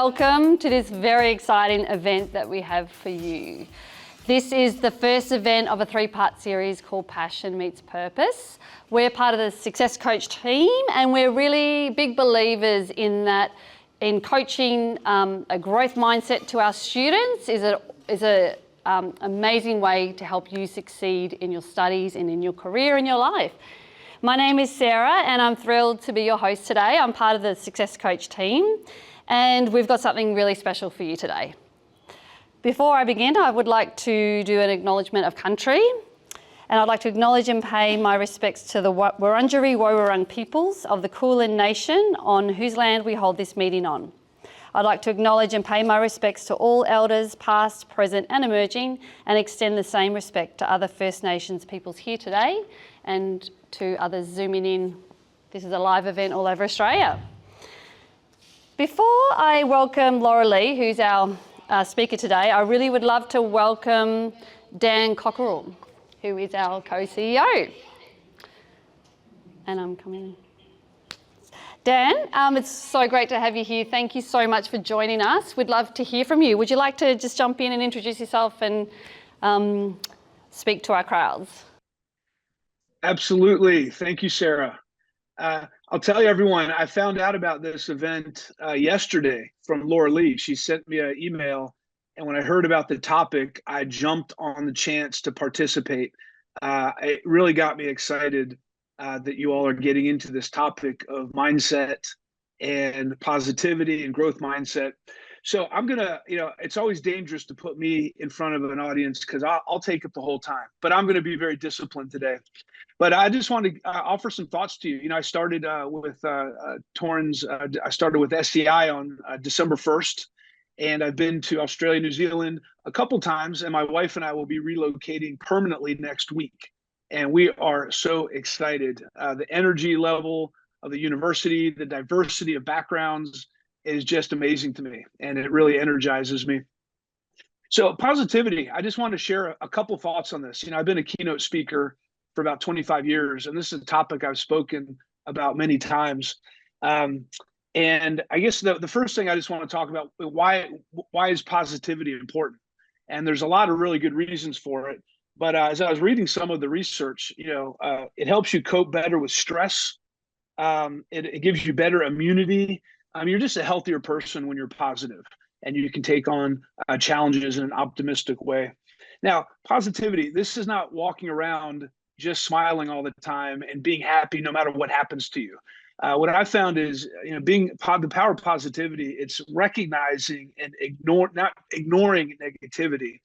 welcome to this very exciting event that we have for you. This is the first event of a three-part series called Passion Meets Purpose. We're part of the Success Coach team, and we're really big believers in that. In coaching, a growth mindset to our students is a amazing way to help you succeed in your studies and in your career and your life. My name is Sarah, and I'm thrilled to be your host today. I'm part of the Success Coach team, and we've got something really special for you today. Before I begin, I would like to do an acknowledgement of country, and I'd like to acknowledge and pay my respects to the Wurundjeri Woi-wurrung peoples of the Kulin Nation on whose land we hold this meeting on. I'd like to acknowledge and pay my respects to all elders, past, present and emerging, and extend the same respect to other First Nations peoples here today and to others zooming in. This is a live event all over Australia. Before I welcome Lorilee, who's our speaker today, I really would love to welcome Dan Cockerell, who is our co-CEO. And I'm coming. Dan, it's so great to have you here. Thank you so much for joining us. We'd love to hear from you. Would you like to just jump in and introduce yourself and speak to our crowds? Absolutely. Thank you, Sarah. I'll tell you, everyone, I found out about this event yesterday from Lorilee. She sent me an email, and when I heard about the topic, I jumped on the chance to participate. It really got me excited that you all are getting into this topic of mindset and positivity and growth mindset. So I'm gonna, it's always dangerous to put me in front of an audience because I'll take it the whole time, but I'm gonna be very disciplined today. But I just want to offer some thoughts to you. I started with Torrens, I started with SCI on December 1st, and I've been to Australia, New Zealand a couple times, and my wife and I will be relocating permanently next week. And we are so excited. The energy level of the university, the diversity of backgrounds is just amazing to me, and it really energizes me. So positivity, I just want to share a couple thoughts on this. I've been a keynote speaker for about 25 years, and this is a topic I've spoken about many times. And I guess the first thing I just want to talk about, why is positivity important? And there's a lot of really good reasons for it. But as I was reading some of the research, it helps you cope better with stress. It gives you better immunity. You're just a healthier person when you're positive, and you can take on challenges in an optimistic way. Now, positivity, this is not walking around just smiling all the time and being happy no matter what happens to you. What I found is, the power of positivity, it's recognizing and not ignoring negativity,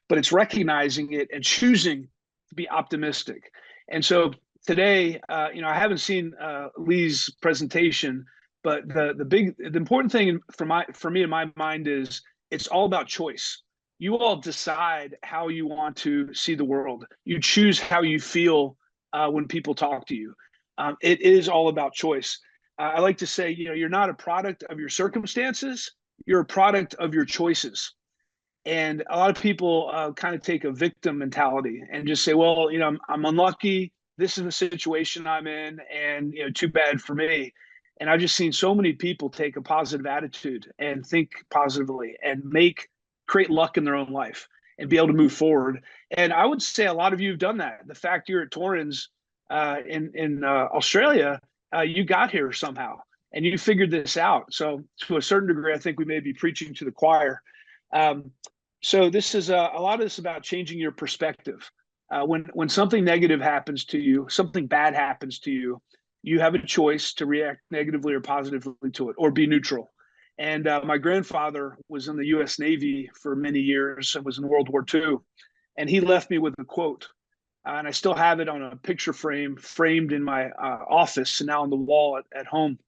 but it's recognizing it and choosing to be optimistic. And so today, I haven't seen Lee's presentation, but the important thing for me in my mind is it's all about choice. You all decide how you want to see the world. You choose how you feel when people talk to you. It is all about choice. I like to say, you're not a product of your circumstances. You're a product of your choices. And a lot of people kind of take a victim mentality and just say, well, I'm unlucky. This is the situation I'm in, and too bad for me. And I've just seen so many people take a positive attitude and think positively and create luck in their own life and be able to move forward. And I would say a lot of you have done that. The fact you're at Torrens in Australia, you got here somehow and you figured this out. So to a certain degree, I think we may be preaching to the choir. So this is a lot of this about changing your perspective. When something negative happens to you, something bad happens to you, you have a choice to react negatively or positively to it, or be neutral. And my grandfather was in the U.S. Navy for many years and was in World War II. And he left me with a quote. And I still have it on a picture frame framed in my office and now on the wall at home.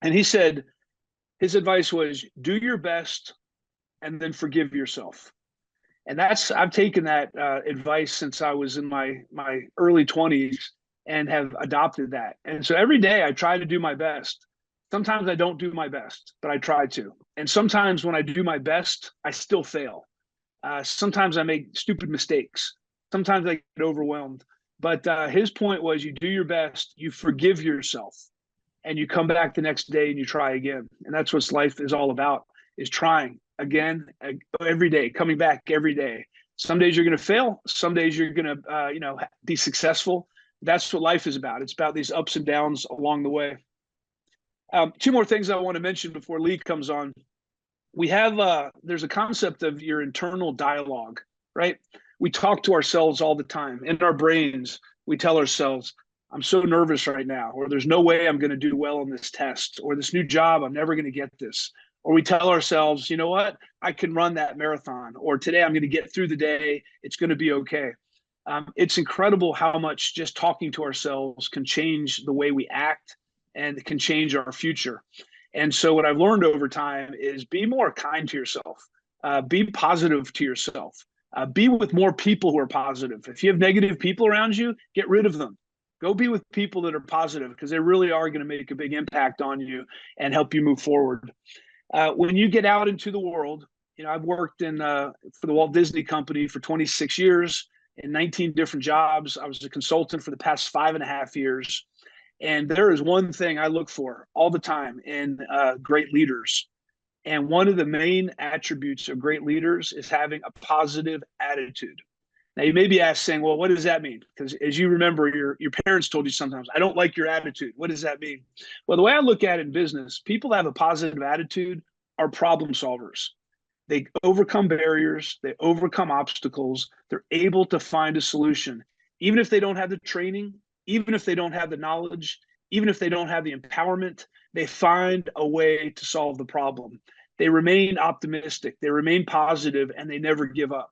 And he said, his advice was, do your best and then forgive yourself. And I've taken that advice since I was in my early 20s and have adopted that. And so every day I try to do my best. Sometimes I don't do my best, but I try to. And sometimes when I do my best, I still fail. Sometimes I make stupid mistakes. Sometimes I get overwhelmed. But his point was, you do your best, you forgive yourself, and you come back the next day and you try again. And that's what life is all about. is trying again, every day, coming back every day. Some days you're going to fail. Some days you're going to, be successful. That's what life is about. It's about these ups and downs along the way. Two more things I want to mention before Lee comes on. We have, there's a concept of your internal dialogue, right? We talk to ourselves all the time. In our brains, we tell ourselves, I'm so nervous right now, or there's no way I'm going to do well on this test, or this new job, I'm never going to get this. Or we tell ourselves, you know what, I can run that marathon, or today I'm going to get through the day, it's going to be okay. It's incredible how much just talking to ourselves can change the way we act and can change our future. And so what I've learned over time is be more kind to yourself, be positive to yourself, be with more people who are positive. If you have negative people around you, get rid of them. Go be with people that are positive, because they really are going to make a big impact on you and help you move forward. When you get out into the world, I've worked for the Walt Disney Company for 26 years in 19 different jobs. I was a consultant for the past 5.5 years. And there is one thing I look for all the time in great leaders. And one of the main attributes of great leaders is having a positive attitude. Now, you may be asked saying, well, what does that mean? Because as you remember, your parents told you sometimes, I don't like your attitude. What does that mean? Well, the way I look at it in business, people that have a positive attitude are problem solvers. They overcome barriers. They overcome obstacles. They're able to find a solution. Even if they don't have the training, even if they don't have the knowledge, even if they don't have the empowerment, they find a way to solve the problem. They remain optimistic, they remain positive, and they never give up.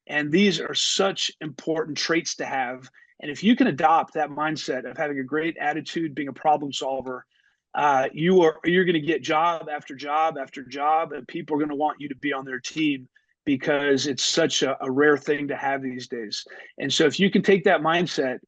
And these are such important traits to have. And if you can adopt that mindset of having a great attitude, being a problem solver, you're going to get job after job after job, and people are going to want you to be on their team, because it's such a rare thing to have these days. And so if you can take that mindset,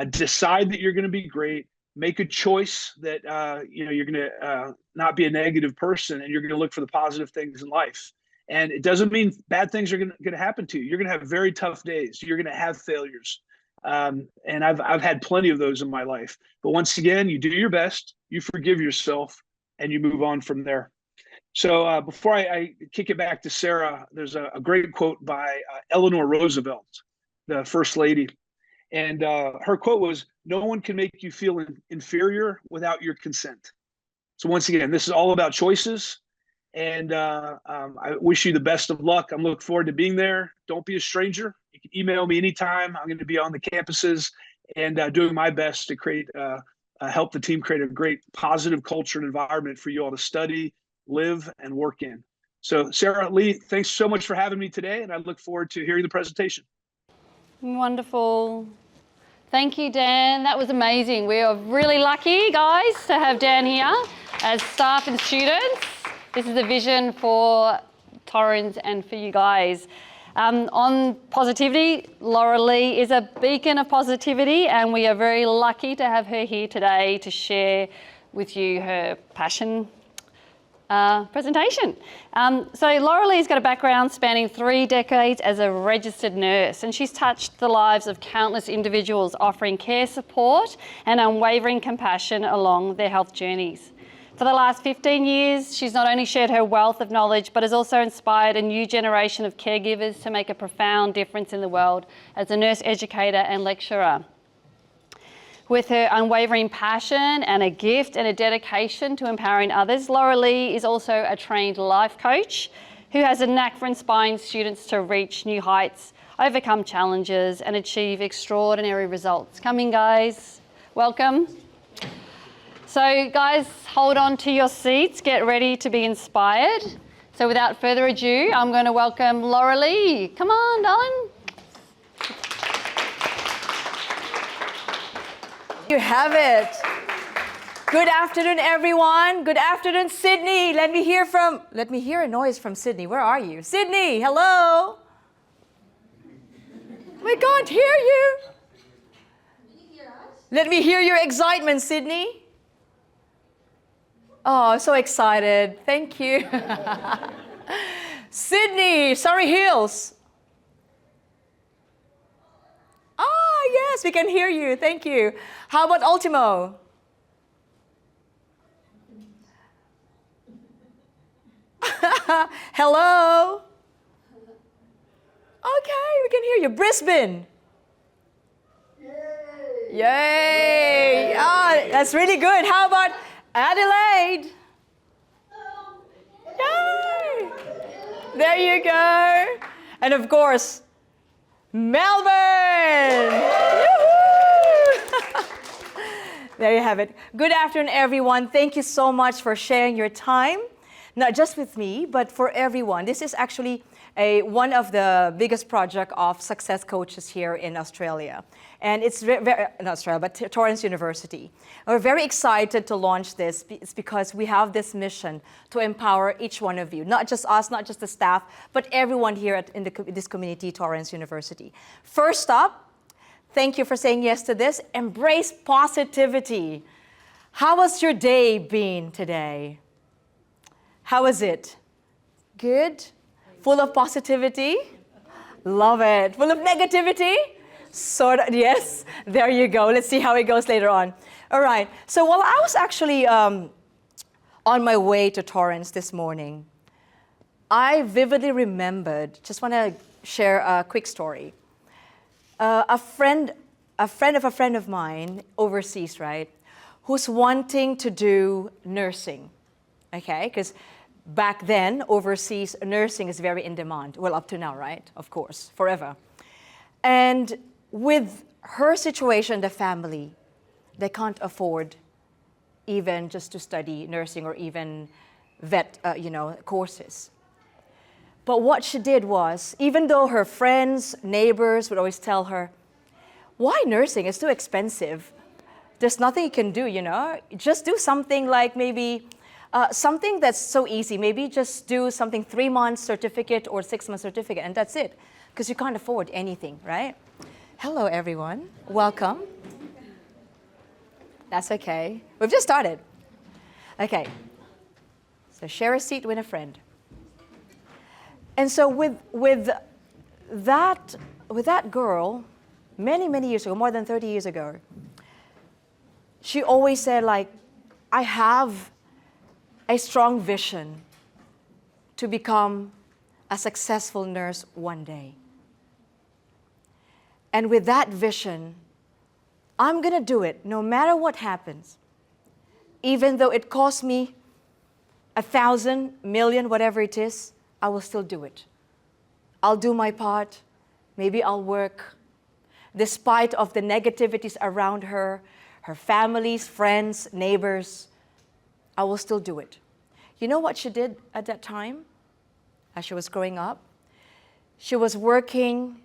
decide that you're going to be great, make a choice that you're going to not be a negative person, and you're going to look for the positive things in life. And it doesn't mean bad things are going to happen to you. You're going to have very tough days. You're going to have failures. And I've had plenty of those in my life. But once again, you do your best, you forgive yourself, and you move on from there. So before I kick it back to Sarah, there's a great quote by Eleanor Roosevelt, the First Lady. And her quote was, no one can make you feel inferior without your consent. So once again, this is all about choices. And I wish you the best of luck. I'm looking forward to being there. Don't be a stranger. You can email me anytime. I'm going to be on the campuses and doing my best to help the team create a great positive culture and environment for you all to study, live, and work in. So Sarah, Lee, thanks so much for having me today. And I look forward to hearing the presentation. Wonderful. Thank you, Dan. That was amazing. We are really lucky, guys, to have Dan here as staff and students. This is the vision for Torrens and for you guys. On positivity, Lorilee is a beacon of positivity, and we are very lucky to have her here today to share with you her passion presentation. So Lorilee's got a background spanning 3 decades as a registered nurse, and she's touched the lives of countless individuals, offering care support and unwavering compassion along their health journeys. For the last 15 years, she's not only shared her wealth of knowledge, but has also inspired a new generation of caregivers to make a profound difference in the world as a nurse educator and lecturer. With her unwavering passion and a gift and a dedication to empowering others, Lorilee is also a trained life coach who has a knack for inspiring students to reach new heights, overcome challenges, and achieve extraordinary results. Come in, guys. Welcome. So, guys, hold on to your seats. Get ready to be inspired. So, without further ado, I'm going to welcome Lorilee. Come on, darling. You have it. Good afternoon, everyone. Good afternoon, Sydney. Let me hear a noise from Sydney. Where are you? Sydney, hello. We can't hear you. Can you hear us? Let me hear your excitement, Sydney. Oh, so excited. Thank you. Sydney, Surrey Hills. Ah, yes, we can hear you. Thank you. How about Ultimo? Hello? Okay, we can hear you. Brisbane. Yay! Oh, that's really good. How about Adelaide? Yay! There you go. And of course, Melbourne! Yoo-hoo! There you have it. Good afternoon, everyone. Thank you so much for sharing your time, not just with me, but for everyone. This is actually one of the biggest projects of success coaches here in Australia. And it's not Australia, but Torrens University. We're very excited to launch this. It's because we have this mission to empower each one of you, not just us, not just the staff, but everyone here in this community, Torrens University. First up, thank you for saying yes to this. Embrace positivity. How has your day been today? How was it? Good? Full of positivity? Love it. Full of negativity? Sort of, yes. There you go. Let's see how it goes later on. All right. So while I was actually on my way to Torrens this morning, I vividly remembered, just want to share a quick story. A friend of a friend of mine overseas, right, who's wanting to do nursing, okay? Because back then, overseas nursing is very in demand. Well, up to now, right? Of course, forever. And with her situation, the family, they can't afford even just to study nursing or even vet, courses. But what she did was, even though her friends, neighbors would always tell her, why nursing? It's too expensive. There's nothing you can do, Just do something like maybe something that's so easy. Maybe just do something 3-month certificate or 6-month certificate, and that's it. Because you can't afford anything, right? Hello, everyone. Welcome. That's okay. We've just started. Okay. So share a seat with a friend. And so with that girl, many years ago, more than 30 years ago, she always said, like, I have a strong vision to become a successful nurse one day. And with that vision, I'm going to do it no matter what happens. Even though it costs me 1,000, million, whatever it is, I will still do it. I'll do my part. Maybe I'll work. Despite of the negativities around her, her families, friends, neighbors, I will still do it. You know what she did at that time as she was growing up? She was working,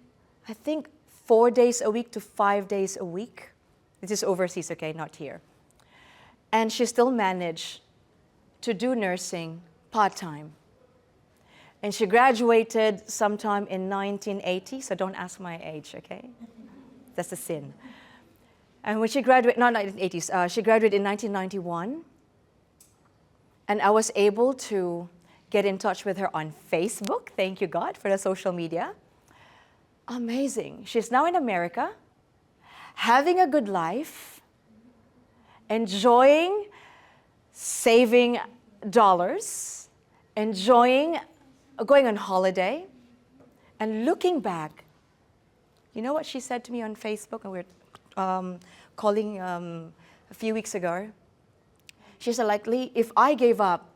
I think, 4 days a week to 5 days a week. This is overseas, okay, not here. And she still managed to do nursing part-time. And she graduated sometime in 1980, so don't ask my age, okay? That's a sin. And when she graduated, not 1980s, she graduated in 1991. And I was able to get in touch with her on Facebook. Thank you, God, for the social media. Amazing. She's now in America, having a good life, enjoying saving dollars, enjoying going on holiday, and looking back. You know what she said to me on Facebook? And we were calling a few weeks ago. She said, like, Lee, if I gave up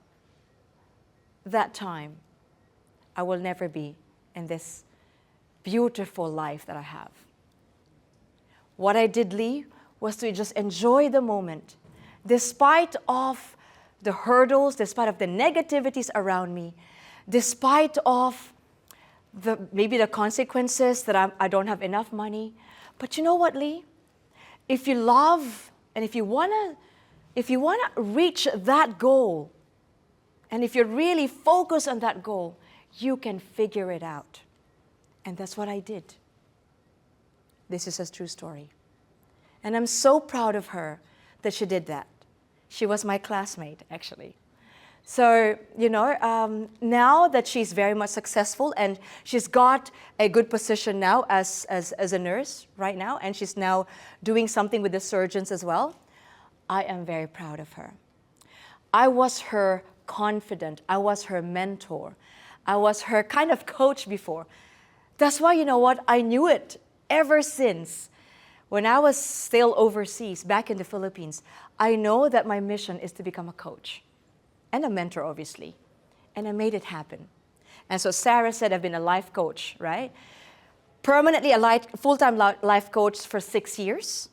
that time, I will never be in this beautiful life that I have. What I did, Lee, was to just enjoy the moment, despite of the hurdles, despite of the negativities around me, despite of maybe the consequences that I don't have enough money. But you know what, Lee? If you love and if you wanna reach that goal, and if you're really focused on that goal, you can figure it out. And that's what I did. This is a true story. And I'm so proud of her that she did that. She was my classmate, actually. So, now that she's very much successful and she's got a good position now as a nurse right now, and she's now doing something with the surgeons as well, I am very proud of her. I was her confident. I was her mentor. I was her kind of coach before. That's why, you know what, I knew it ever since. When I was still overseas, back in the Philippines, I know that my mission is to become a coach and a mentor, obviously. And I made it happen. And so Sarah said I've been a life coach, right? Permanently a full-time life coach for 6 years.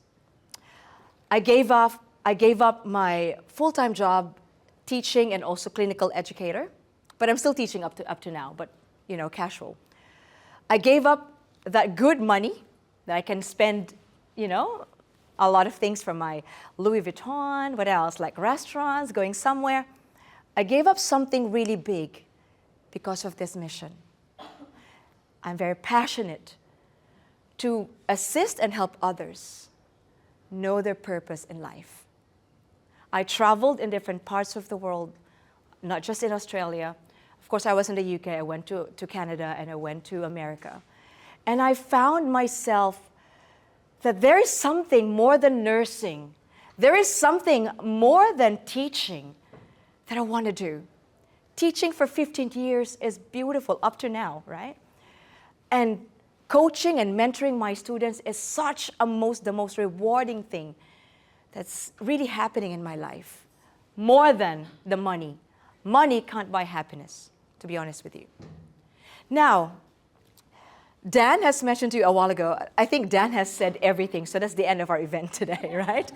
I gave up my full-time job teaching and also clinical educator, but I'm still teaching up to now, but you know, casual. I gave up that good money that I can spend, you know, a lot of things from my Louis Vuitton, what else, like restaurants, going somewhere. I gave up something really big because of this mission. I'm very passionate to assist and help others know their purpose in life. I traveled in different parts of the world, not just in Australia. Of course, I was in the UK, I went to Canada, and I went to America. And I found myself that there is something more than nursing. There is something more than teaching that I want to do. Teaching for 15 years is beautiful up to now, right? And coaching and mentoring my students is such the most rewarding thing that's really happening in my life. More than the money. Money can't buy happiness, to be honest with you. Now, Dan has mentioned to you a while ago, I think Dan has said everything, so that's the end of our event today, right?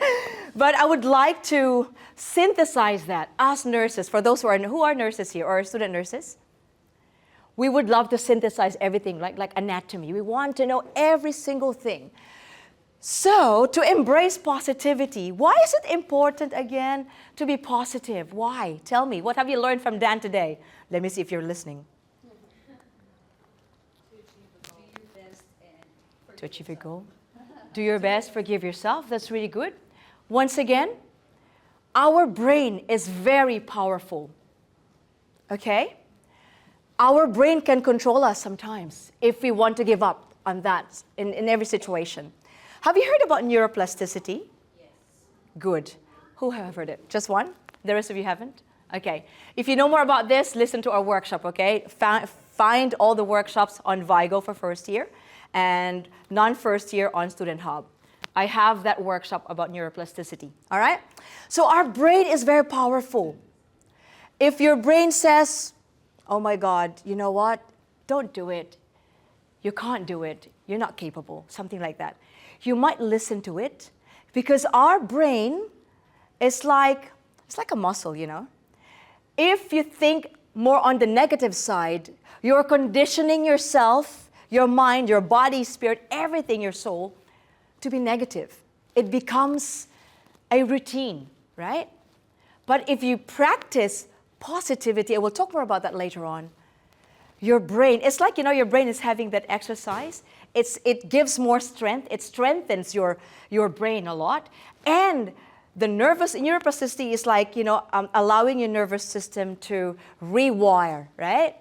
But I would like to synthesize that as nurses, for those who are nurses here or student nurses. We would love to synthesize everything, like anatomy. We want to know every single thing. So, to embrace positivity, why is it important again to be positive? Why? Tell me, what have you learned from Dan today? Let me see if you're listening. To achieve your goal. Do your best, forgive yourself. That's really good. Once again, our brain is very powerful. Okay? Our brain can control us sometimes if we want to give up on that in every situation. Have you heard about neuroplasticity? Yes. Good. Who have heard it? Just one? The rest of you haven't? Okay. If you know more about this, listen to our workshop, okay? Find all the workshops on Vigo for first year and non-first year on Student Hub. I have that workshop about neuroplasticity, all right? So our brain is very powerful. If your brain says, oh my God, you know what? Don't do it. You can't do it. You're not capable, something like that. You might listen to it because our brain is like a muscle, you know? If you think more on the negative side, you're conditioning yourself, your mind, your body, spirit, everything, your soul, to be negative. It becomes a routine, right? But if you practice positivity, and we'll talk more about that later on, your brain, it's like, you know, your brain is having that exercise. It gives more strength. It strengthens your brain a lot. And the neuroplasticity is like, you know, allowing your nervous system to rewire, right?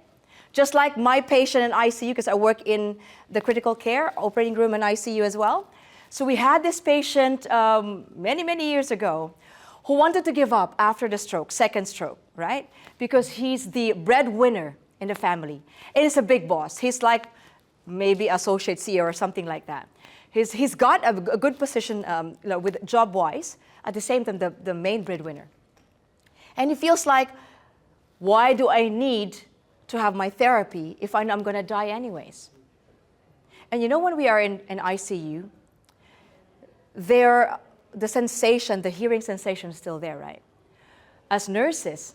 Just like my patient in ICU, because I work in the critical care operating room in ICU as well. So we had this patient many, many years ago who wanted to give up after the stroke, second stroke, right? Because he's the breadwinner in the family. It is a big boss. He's like maybe associate CEO or something like that. He's got a good position with job-wise, at the same time the main breadwinner. And he feels like, why do I need to have my therapy if I'm going to die anyways? And you know, when we are in ICU, the sensation, the hearing sensation is still there, right? As nurses,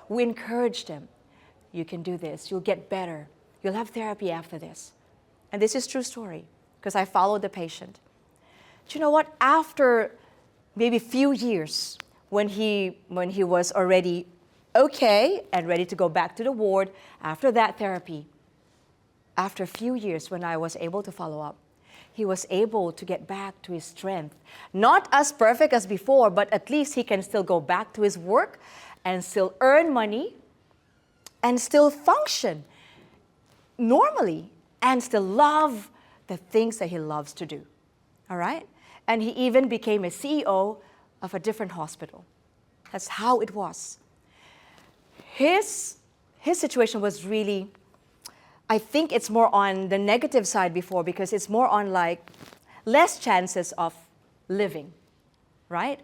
we encourage them. You can do this. You'll get better. You'll have therapy after this. And this is true story because I followed the patient. Do you know what? After maybe a few years, when he was already okay and ready to go back to the ward after that therapy, after a few years when I was able to follow up, he was able to get back to his strength. Not as perfect as before, but at least he can still go back to his work and still earn money and still function normally and still love the things that he loves to do. All right? And he even became a CEO of a different hospital. That's how it was. his situation was really, I think it's more on the negative side before, because it's more on like less chances of living, right?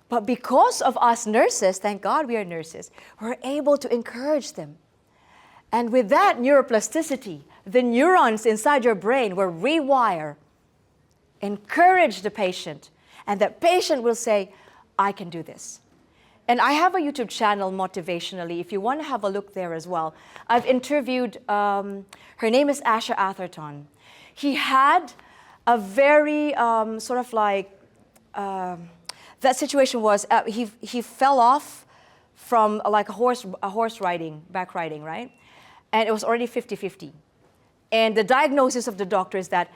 But because of us nurses, thank God we are nurses, we're able to encourage them. And with that neuroplasticity, the neurons inside your brain will rewire, encourage the patient, and the patient will say, I can do this. And I have a YouTube channel, Motivationally, if you want to have a look there as well. I've interviewed, her name is Asher Atherton. He had a very sort of like, that situation was, he fell off from like a horse riding, back riding, right? And it was already 50-50. And the diagnosis of the doctor is that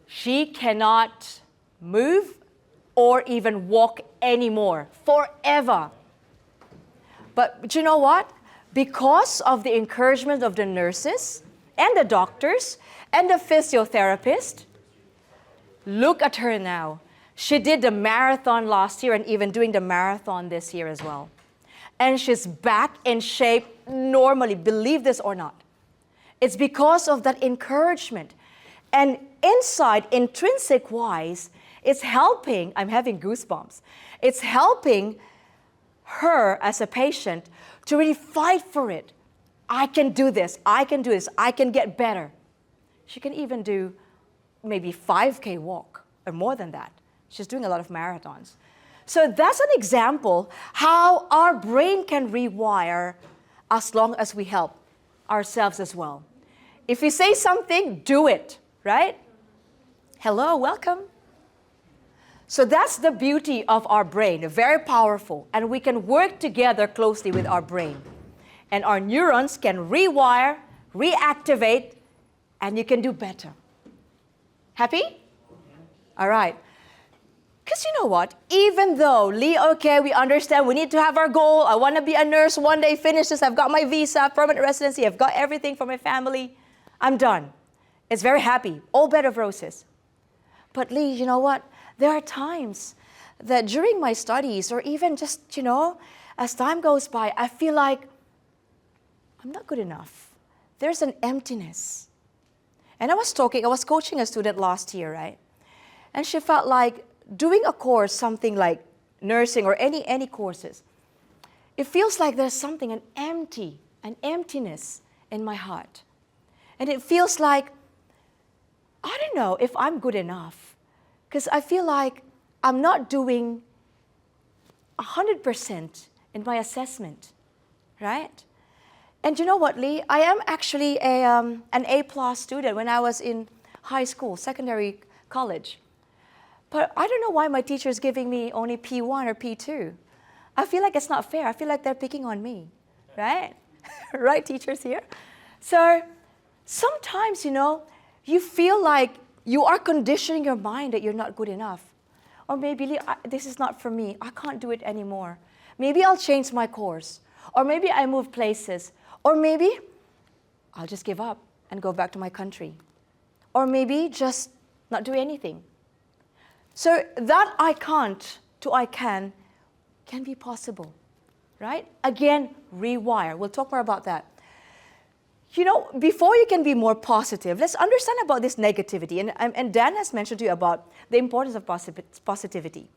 she cannot move or even walk anymore, forever. But you know what? Because of the encouragement of the nurses and the doctors and the physiotherapist, look at her now. She did the marathon last year and even doing the marathon this year as well. And she's back in shape normally, believe this or not. It's because of that encouragement. And inside, intrinsic-wise, it's helping, I'm having goosebumps, it's helping her as a patient to really fight for it. I can do this, I can do this, I can get better. She can even do maybe 5K walk or more than that. She's doing a lot of marathons. So that's an example how our brain can rewire as long as we help ourselves as well. If we say something, do it, right? Hello, welcome. So that's the beauty of our brain, very powerful. And we can work together closely with our brain. And our neurons can rewire, reactivate, and you can do better. Happy? All right. Because you know what? Even though, Lee, okay, we understand we need to have our goal. I want to be a nurse one day, finish this. I've got my visa, permanent residency. I've got everything for my family. I'm done. It's very happy. All bed of roses. But Lee, you know what? There are times that during my studies or even just, you know, as time goes by, I feel like I'm not good enough. There's an emptiness. And I was coaching a student last year, right? And she felt like doing a course, something like nursing or any courses, it feels like there's something, an emptiness in my heart. And it feels like, I don't know if I'm good enough. Because I feel like I'm not doing 100% in my assessment, right? And you know what, Lee? I am actually an A+ student when I was in high school, secondary college. But I don't know why my teacher is giving me only P1 or P2. I feel like it's not fair. I feel like they're picking on me, right? Right, teachers here? So sometimes, you know, you feel like you are conditioning your mind that you're not good enough. Or maybe, this is not for me. I can't do it anymore. Maybe I'll change my course. Or maybe I move places. Or maybe I'll just give up and go back to my country. Or maybe just not do anything. So that I can't to I can be possible, right? Again, rewire. We'll talk more about that. You know, before you can be more positive, let's understand about this negativity. And Dan has mentioned to you about the importance of positivity.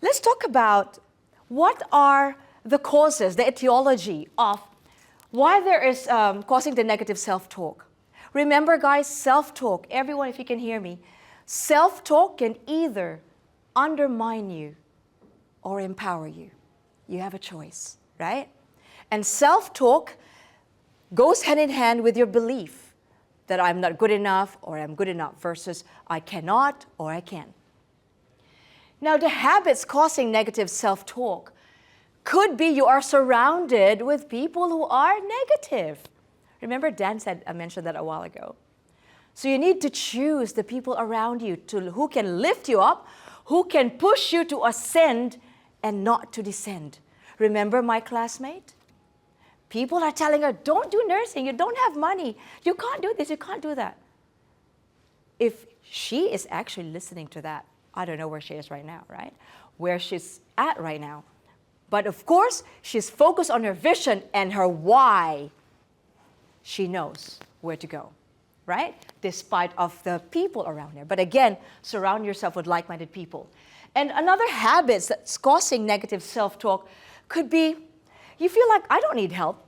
Let's talk about what are the causes, the etiology of why there is causing the negative self-talk. Remember, guys, self-talk, everyone, if you can hear me, self-talk can either undermine you or empower you. You have a choice, right? And self-talk goes hand in hand with your belief that I'm not good enough or I'm good enough versus I cannot or I can. Now, the habits causing negative self-talk could be you are surrounded with people who are negative. Remember, Dan I mentioned that a while ago. So you need to choose the people around you who can lift you up, who can push you to ascend and not to descend. Remember my classmate? People are telling her, don't do nursing, you don't have money, you can't do this, you can't do that. If she is actually listening to that, I don't know where she is right now, right? Where she's at right now. But of course, she's focused on her vision and her why. She knows where to go, right? Despite of the people around her. But again, surround yourself with like-minded people. And another habit that's causing negative self-talk could be, you feel like, I don't need help.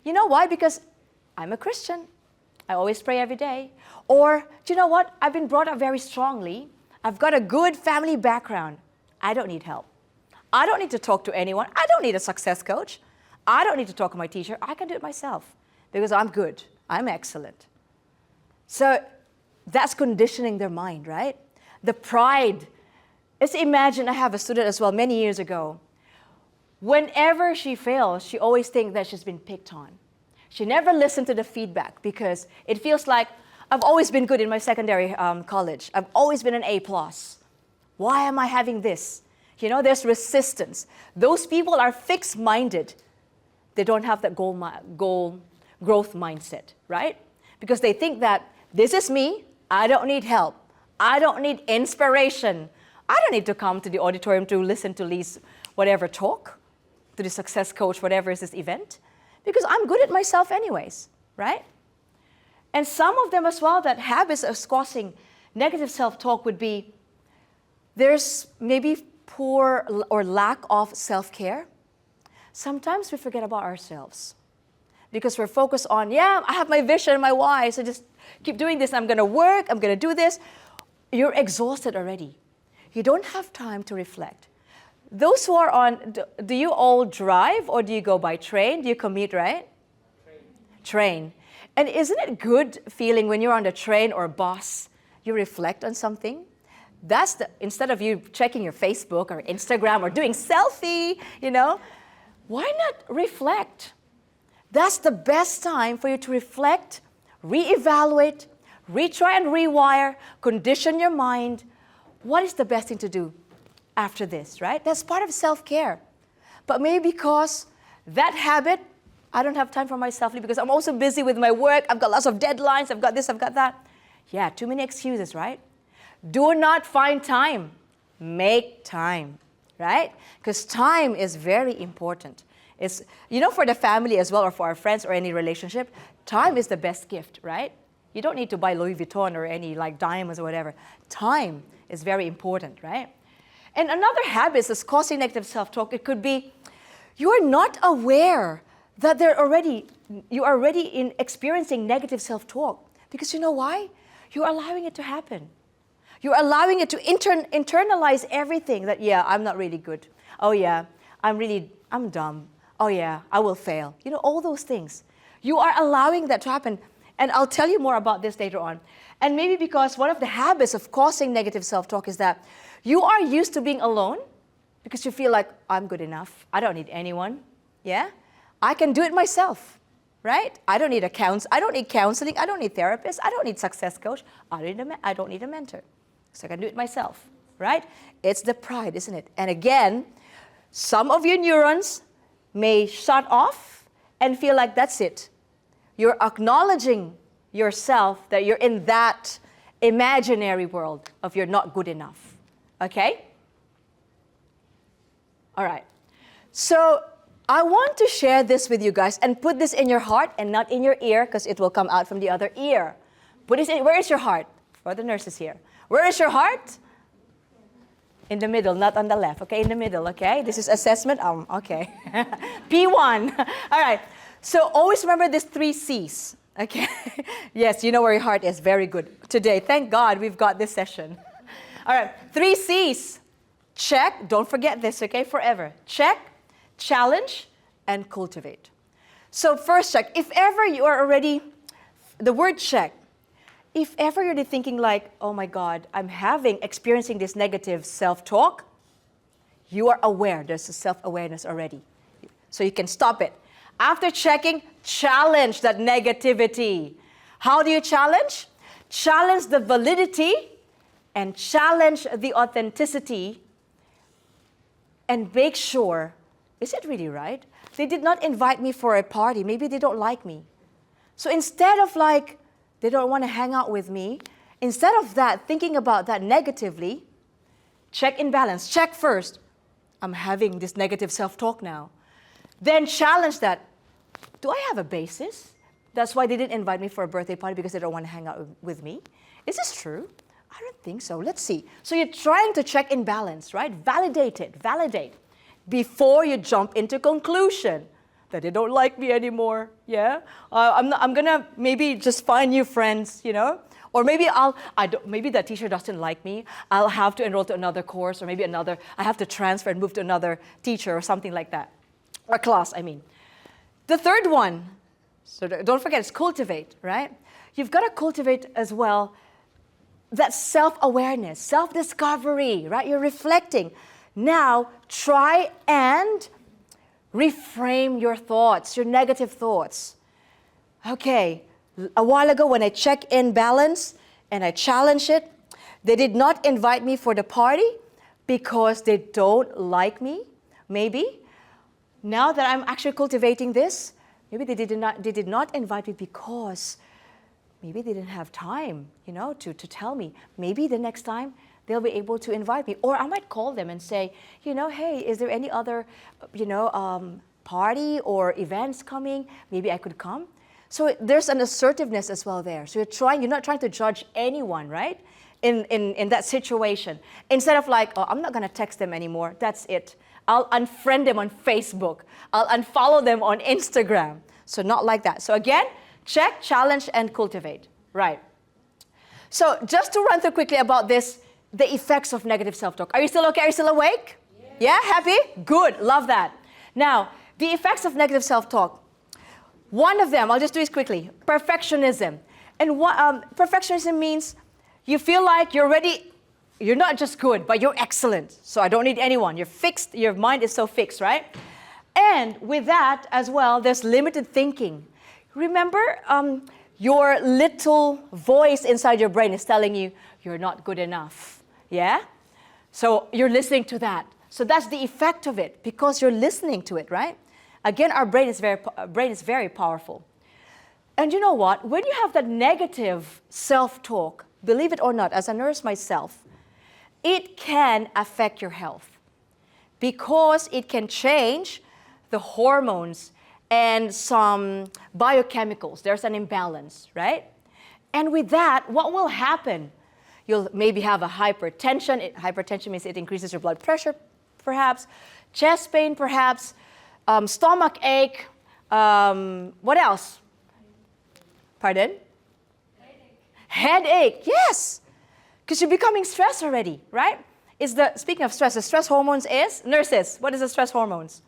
You know why? Because I'm a Christian. I always pray every day. Or, do you know what? I've been brought up very strongly. I've got a good family background. I don't need help. I don't need to talk to anyone. I don't need a success coach. I don't need to talk to my teacher. I can do it myself because I'm good. I'm excellent. So that's conditioning their mind, right? The pride. Let's imagine I have a student as well many years ago. Whenever she fails, she always thinks that she's been picked on. She never listened to the feedback because it feels like I've always been good in my secondary college. I've always been an A+. Why am I having this? You know, there's resistance. Those people are fixed-minded. They don't have that goal growth mindset, right? Because they think that this is me. I don't need help. I don't need inspiration. I don't need to come to the auditorium to listen to Lee's whatever talk, to the success coach, whatever is this event, because I'm good at myself anyways, right? And some of them as well, that habits of causing negative self-talk would be, there's maybe poor or lack of self-care. Sometimes we forget about ourselves because we're focused on, yeah, I have my vision, my why, so just keep doing this. I'm going to work, I'm going to do this. You're exhausted already. You don't have time to reflect. Those who are on, do you all drive or do you go by train? Do you commute, right? Train. And isn't it good feeling when you're on the train or bus, you reflect on something? That's instead of you checking your Facebook or Instagram or doing selfie, you know, why not reflect? That's the best time for you to reflect, reevaluate, retry and rewire, condition your mind. What is the best thing to do after this, right? That's part of self-care. But maybe because that habit, I don't have time for myself because I'm also busy with my work. I've got lots of deadlines. I've got this, I've got that. Yeah, too many excuses, right? Do not find time. Make time, right? Because time is very important. It's, you know, for the family as well or for our friends or any relationship, time is the best gift, right? You don't need to buy Louis Vuitton or any like diamonds or whatever. Time is very important, right? And another habit that's causing negative self-talk, it could be you're not aware that you're already experiencing negative self-talk. Because you know why? You're allowing it to happen. You're allowing it to internalize everything that, yeah, I'm not really good. Oh yeah, I'm dumb. Oh yeah, I will fail. You know, all those things. You are allowing that to happen. And I'll tell you more about this later on. And maybe because one of the habits of causing negative self-talk is that you are used to being alone because you feel like, I'm good enough. I don't need anyone. Yeah? I can do it myself, right? I don't need counseling. I don't need therapists. I don't need success coach. I don't need a mentor. So I can do it myself, right? It's the pride, isn't it? And again, some of your neurons may shut off and feel like that's it. You're acknowledging yourself that you're in that imaginary world of you're not good enough. Okay? All right. So I want to share this with you guys and put this in your heart and not in your ear because it will come out from the other ear. Put this in, where is your heart? For the nurses here. Where is your heart? In the middle, not on the left. Okay, in the middle, okay? This is assessment. Okay. P1. All right. So always remember these 3 C's. Okay? Yes, you know where your heart is. Very good. Today, thank God we've got this session. All right. 3 C's. Check. Don't forget this, okay? Forever. Check, challenge, and cultivate. So first check. If ever you are already, the word check, if ever you're thinking like, oh my God, I'm experiencing this negative self-talk, you are aware. There's a self-awareness already. So you can stop it. After checking, challenge that negativity. How do you challenge? Challenge the validity and challenge the authenticity and make sure, is it really right? They did not invite me for a party. Maybe they don't like me. So instead of like, they don't want to hang out with me, instead of that, thinking about that negatively, check in balance. Check first. I'm having this negative self-talk now. Then challenge that. Do I have a basis? That's why they didn't invite me for a birthday party, because they don't want to hang out with me. Is this true? I don't think so. Let's see. So you're trying to check in balance, right? Validate it, validate, before you jump into conclusion that they don't like me anymore. Yeah, I'm gonna maybe just find new friends, you know, or maybe maybe that teacher doesn't like me. I'll have to enroll to another course, or maybe I have to transfer and move to another teacher or something like that, or class. I mean, the third one. So don't forget, it's cultivate, right? You've got to cultivate as well that self-awareness, self-discovery, right? You're reflecting. Now, try and reframe your thoughts, your negative thoughts. Okay, a while ago when I check in balance and I challenge it, they did not invite me for the party because they don't like me, maybe. Now that I'm actually cultivating this, maybe they did not invite me because maybe they didn't have time, you know, to tell me. Maybe the next time they'll be able to invite me. Or I might call them and say, you know, hey, is there any other, party or events coming? Maybe I could come. So there's an assertiveness as well there. So you're not trying to judge anyone, right? In that situation. Instead of like, oh, I'm not gonna text them anymore, that's it. I'll unfriend them on Facebook. I'll unfollow them on Instagram. So not like that. So again, check, challenge, and cultivate. Right. So just to run through quickly about this, the effects of negative self-talk. Are you still okay? Are you still awake? Yeah, happy? Good, love that. Now, the effects of negative self-talk. One of them, I'll just do this quickly, perfectionism. And perfectionism means you feel like you're not just good, but you're excellent. So I don't need anyone. You're fixed, your mind is so fixed, right? And with that as well, there's limited thinking. Remember, your little voice inside your brain is telling you, you're not good enough, yeah? So you're listening to that. So that's the effect of it, because you're listening to it, right? Again, our brain is very powerful. And you know what? When you have that negative self-talk, believe it or not, as a nurse myself, it can affect your health because it can change the hormones and some biochemicals. There's an imbalance, right? And with that, what will happen? You'll maybe have a hypertension. Hypertension means it increases your blood pressure, perhaps, chest pain, perhaps, stomach ache. What else? Pardon? Headache, yes. Because you're becoming stressed already, right? Speaking of stress, the stress hormones is, nurses, what is the stress hormones?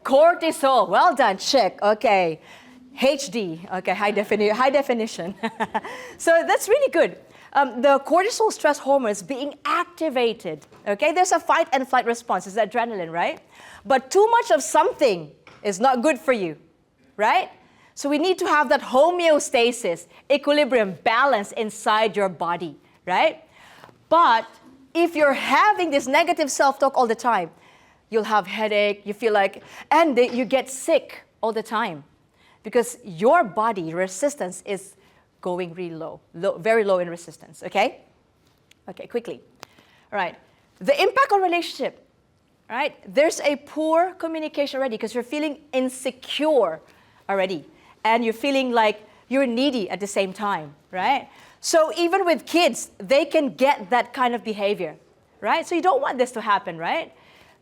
Cortisol, well done, check, okay. HD, okay, high definition. So that's really good. The cortisol stress hormone is being activated, okay? There's a fight and flight response, it's adrenaline, right? But too much of something is not good for you, right? So we need to have that homeostasis, equilibrium, balance inside your body, right? But if you're having this negative self-talk all the time, you'll have headache, you feel like, and you get sick all the time because your body resistance is going really low, very low in resistance, okay? Okay, quickly. All right, the impact on relationship, right? There's a poor communication already because you're feeling insecure already. And you're feeling like you're needy at the same time, right? So even with kids, they can get that kind of behavior, right? So you don't want this to happen, right?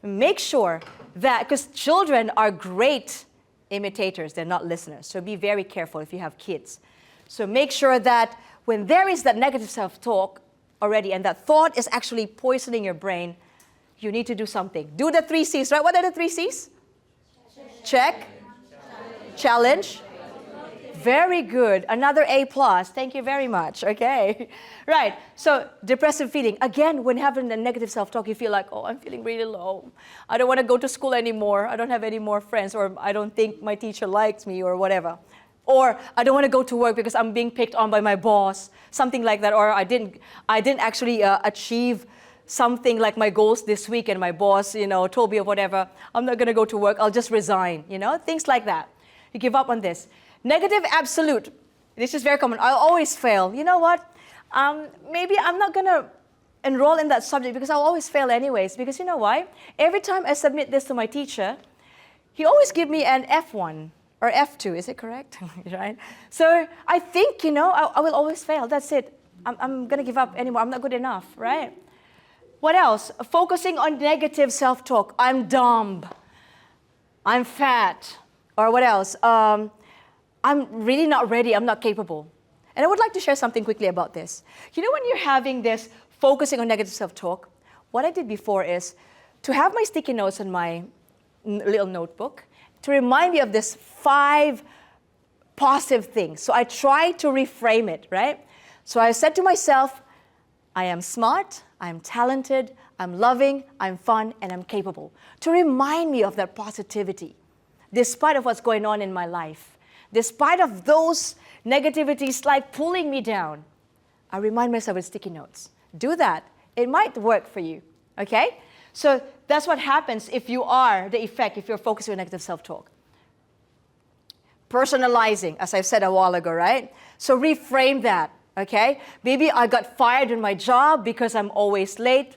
Make sure that, because children are great imitators, they're not listeners. So be very careful if you have kids. So make sure that when there is that negative self-talk already and that thought is actually poisoning your brain, you need to do something. Do the 3 C's, right? What are the 3 C's? Check. Challenge. Very good. Another A+. Thank you very much. Okay. Right. So depressive feeling. Again, when having a negative self-talk, you feel like, oh, I'm feeling really low. I don't want to go to school anymore. I don't have any more friends, or I don't think my teacher likes me, or whatever. Or I don't want to go to work because I'm being picked on by my boss. Something like that. Or I didn't actually achieve something like my goals this week, and my boss, told me or whatever. I'm not going to go to work. I'll just resign. Things like that. You give up on this. Negative absolute. This is very common. I'll always fail. You know what? Maybe I'm not going to enroll in that subject because I'll always fail anyways. Because you know why? Every time I submit this to my teacher, he always gives me an F1 or F2. Is it correct? Right? So I think, I will always fail. That's it. I'm going to give up anymore. I'm not good enough, right? What else? Focusing on negative self-talk. I'm dumb. I'm fat. Or what else? I'm really not ready. I'm not capable. And I would like to share something quickly about this. When you're having this focusing on negative self-talk, what I did before is to have my sticky notes in my little notebook to remind me of this 5 positive things. So I tried to reframe it, right? So I said to myself, I am smart, I'm talented, I'm loving, I'm fun, and I'm capable. To remind me of that positivity, despite of what's going on in my life, despite of those negativities like pulling me down, I remind myself with sticky notes. Do that. It might work for you, okay? So that's what happens if you're focusing on negative self-talk. Personalizing, as I've said a while ago, right? So reframe that. Okay, maybe I got fired in my job because I'm always late.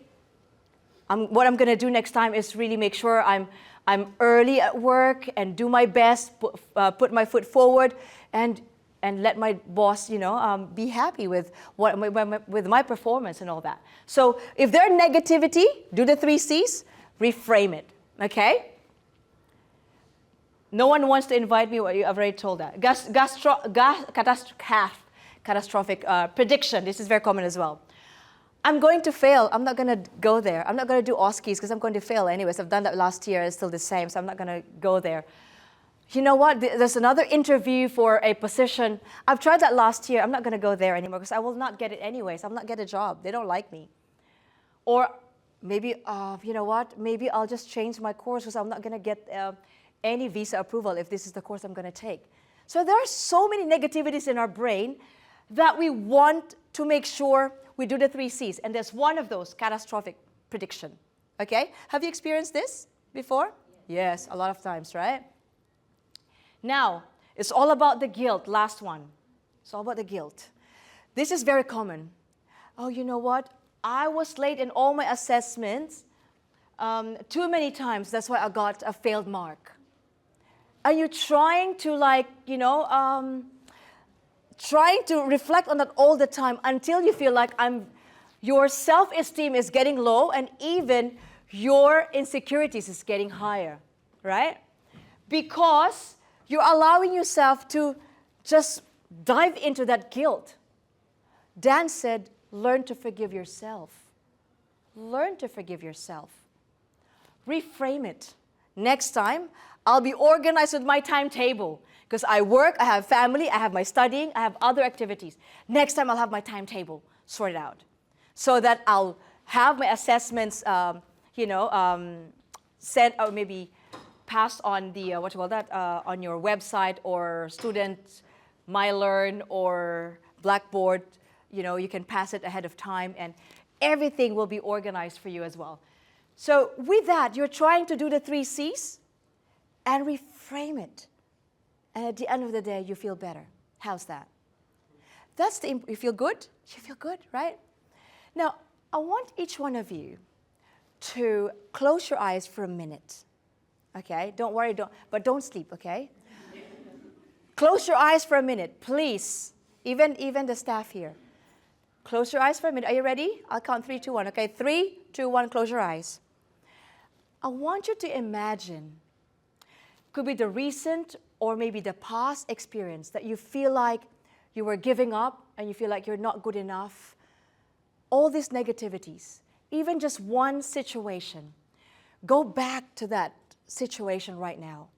What I'm going to do next time is really make sure I'm early at work and do my best, put my foot forward, and let my boss, be happy with with my performance and all that. So if there's negativity, do the 3 C's, reframe it. Okay. No one wants to invite me. I've already told that. Catastrophic prediction. This is very common as well. I'm going to fail. I'm not going to go there. I'm not going to do OSCEs because I'm going to fail anyways. I've done that last year. It's still the same, so I'm not going to go there. You know what? There's another interview for a position. I've tried that last year. I'm not going to go there anymore because I will not get it anyways. I will not get a job. They don't like me. Or maybe, you know what? Maybe I'll just change my course because I'm not going to get any visa approval if this is the course I'm going to take. So there are so many negativities in our brain that we want to make sure we do the 3 C's. And there's one of those, catastrophic prediction. Okay? Have you experienced this before? Yes, a lot of times, right? Now, it's all about the guilt, last one. It's all about the guilt. This is very common. Oh, you know what? I was late in all my assessments too many times. That's why I got a failed mark. Are you trying to trying to reflect on that all the time until you feel like your self-esteem is getting low and even your insecurities is getting higher, right? Because you're allowing yourself to just dive into that guilt. Dan said, learn to forgive yourself. Learn to forgive yourself. Reframe it. Next time, I'll be organized with my timetable. Because I work, I have family, I have my studying, I have other activities. Next time I'll have my timetable sorted out. So that I'll have my assessments, sent or maybe passed on the, on your website or Student MyLearn or Blackboard. You can pass it ahead of time and everything will be organized for you as well. So with that, you're trying to do the 3 C's and reframe it. And at the end of the day, you feel better. How's that? You feel good? You feel good, right? Now, I want each one of you to close your eyes for a minute. Okay? Don't worry, but don't sleep, okay? Close your eyes for a minute, please. Even the staff here. Close your eyes for a minute. Are you ready? I'll count 3, 2, 1. Okay, 3, 2, 1, close your eyes. I want you to imagine, could be the recent or maybe the past experience that you feel like you were giving up and you feel like you're not good enough. All these negativities, even just one situation. Go back to that situation right now.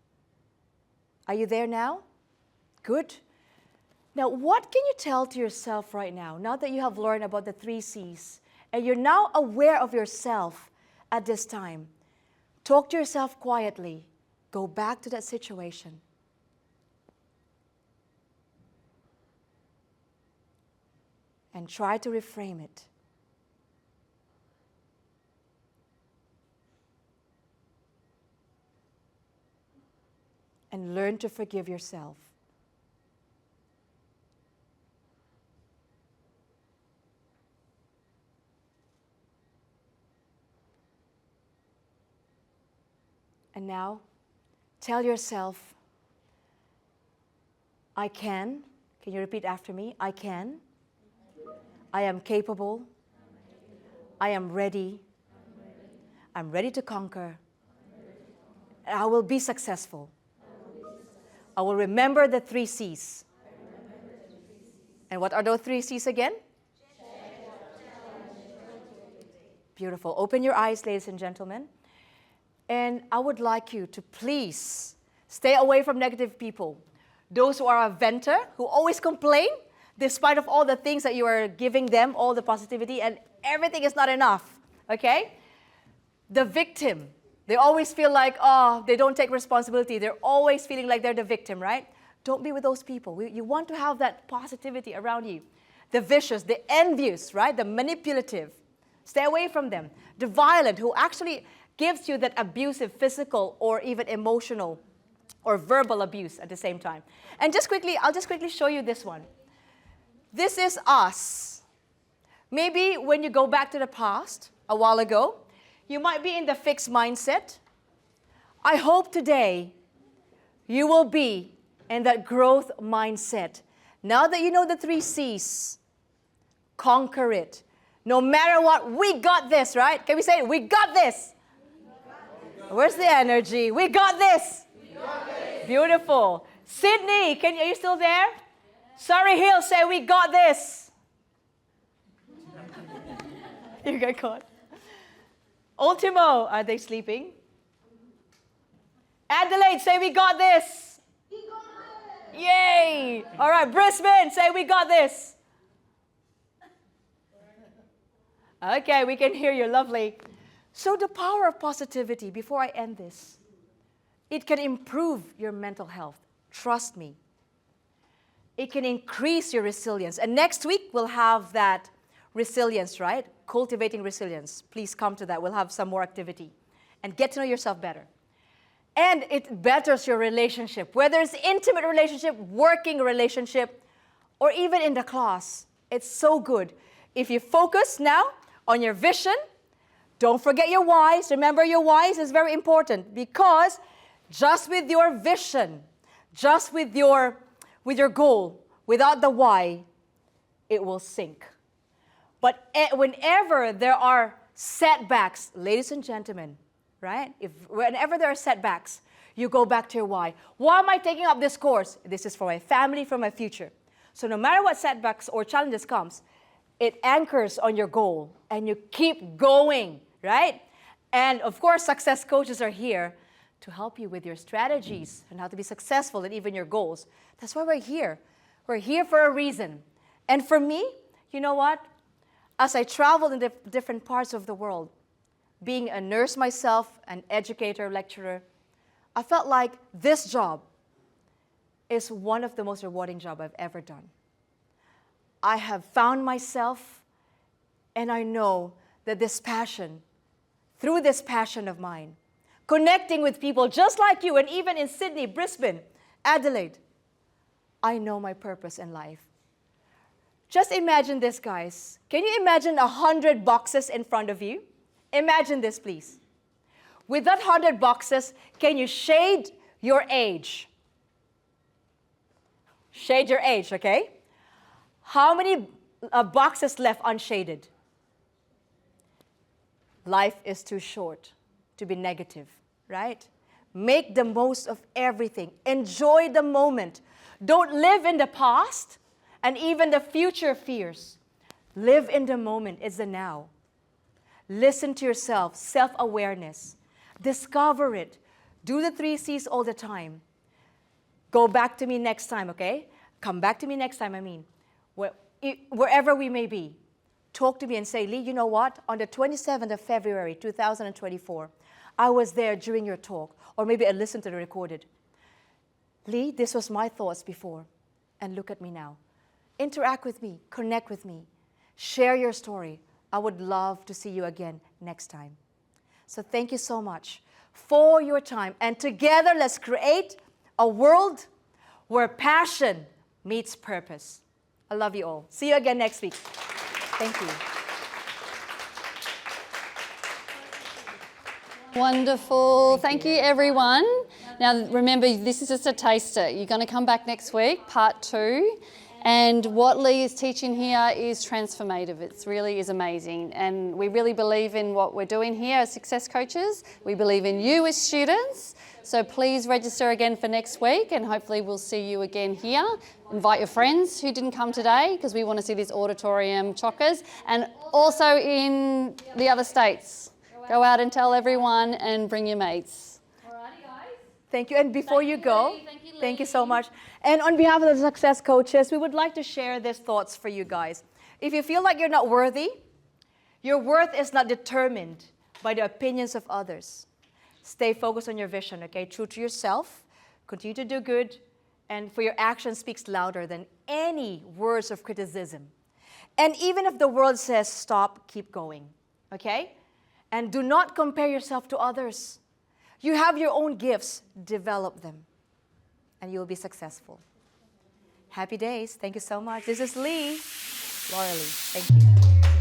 Are you there now? Good. Now, what can you tell to yourself right now that you have learned about the 3 C's and you're now aware of yourself at this time? Talk to yourself quietly. Go back to that situation. And try to reframe it. And learn to forgive yourself. And now, tell yourself, I can. Can you repeat after me? I can. I am capable. I am ready. I'm ready to conquer. I will be successful. I will remember the 3 C's. And what are those 3 C's again? Beautiful. Open your eyes, ladies and gentlemen. And I would like you to please stay away from negative people. Those who are a venter, who always complain, despite of all the things that you are giving them, all the positivity, and everything is not enough, okay? The victim, they always feel like, oh, they don't take responsibility. They're always feeling like they're the victim, right? Don't be with those people. You want to have that positivity around you. The vicious, the envious, right? The manipulative. Stay away from them. The violent, who actually gives you that abusive physical or even emotional or verbal abuse at the same time. And I'll just quickly show you this one. This is us. Maybe when you go back to the past, a while ago, you might be in the fixed mindset. I hope today you will be in that growth mindset. Now that you know the 3 C's, conquer it. No matter what, we got this, right? Can we say it? We got this. Where's the energy? We got this. We got this. Beautiful. Sydney, are you still there? Surrey Hill, say we got this. You got caught. Ultimo, are they sleeping? Adelaide, say we got this. We got this. Yay. All right, Brisbane, say we got this. Okay, we can hear you, lovely. So the power of positivity, before I end this, it can improve your mental health. Trust me. It can increase your resilience. And next week, we'll have that resilience, right? Cultivating resilience. Please come to that. We'll have some more activity. And get to know yourself better. And it betters your relationship, whether it's intimate relationship, working relationship, or even in the class. It's so good. If you focus now on your vision, don't forget your whys. Remember, your whys is very important, because just with your vision, just with your goal, without the why, it will sink. But whenever there are setbacks, ladies and gentlemen, right? Whenever there are setbacks, you go back to your why. Why am I taking up this course? This is for my family, for my future. So no matter what setbacks or challenges comes, it anchors on your goal and you keep going, right? And of course, success coaches are here to help you with your strategies and how to be successful and even your goals. That's why we're here. We're here for a reason. And for me, you know what? As I traveled in different parts of the world, being a nurse myself, an educator, lecturer, I felt like this job is one of the most rewarding jobs I've ever done. I have found myself, and I know that this passion, through this passion of mine, connecting with people just like you, and even in Sydney, Brisbane, Adelaide, I know my purpose in life. Just imagine this, guys. Can you imagine 100 boxes in front of you? Imagine this, please. With that 100 boxes, can you shade your age? Shade your age, okay? How many boxes left unshaded? Life is too short to be negative, right? Make the most of everything. Enjoy the moment. Don't live in the past and even the future fears. Live in the moment. It's the now. Listen to yourself, self-awareness. Discover it. Do the 3 C's all the time. Go back to me next time, okay? Come back to me next time, wherever we may be. Talk to me and say, Lee, you know what? On the 27th of February, 2024, I was there during your talk, or maybe I listened to the recorded. Lee, this was my thoughts before, and look at me now. Interact with me, connect with me, share your story. I would love to see you again next time. So thank you so much for your time. And together, let's create a world where passion meets purpose. I love you all. See you again next week. Thank you. Wonderful. Thank you, everyone. Now, remember, this is just a taster. You're going to come back next week, part 2. And what Lee is teaching here is transformative. It really is amazing. And we really believe in what we're doing here as success coaches. We believe in you as students. So please register again for next week, and hopefully we'll see you again here. Invite your friends who didn't come today, because we want to see this auditorium chockers, and also in the other states. Go out and tell everyone and bring your mates. Alrighty, guys. Thank you. And before you go, Lee. thank you so much. And on behalf of the success coaches, we would like to share these thoughts for you guys. If you feel like you're not worthy, your worth is not determined by the opinions of others. Stay focused on your vision, okay? True to yourself, continue to do good, and for your action speaks louder than any words of criticism. And even if the world says stop, keep going, okay? And do not compare yourself to others. You have your own gifts, develop them, and you'll be successful. Happy days. Thank you so much. This is Lee. Lorilee. Thank you.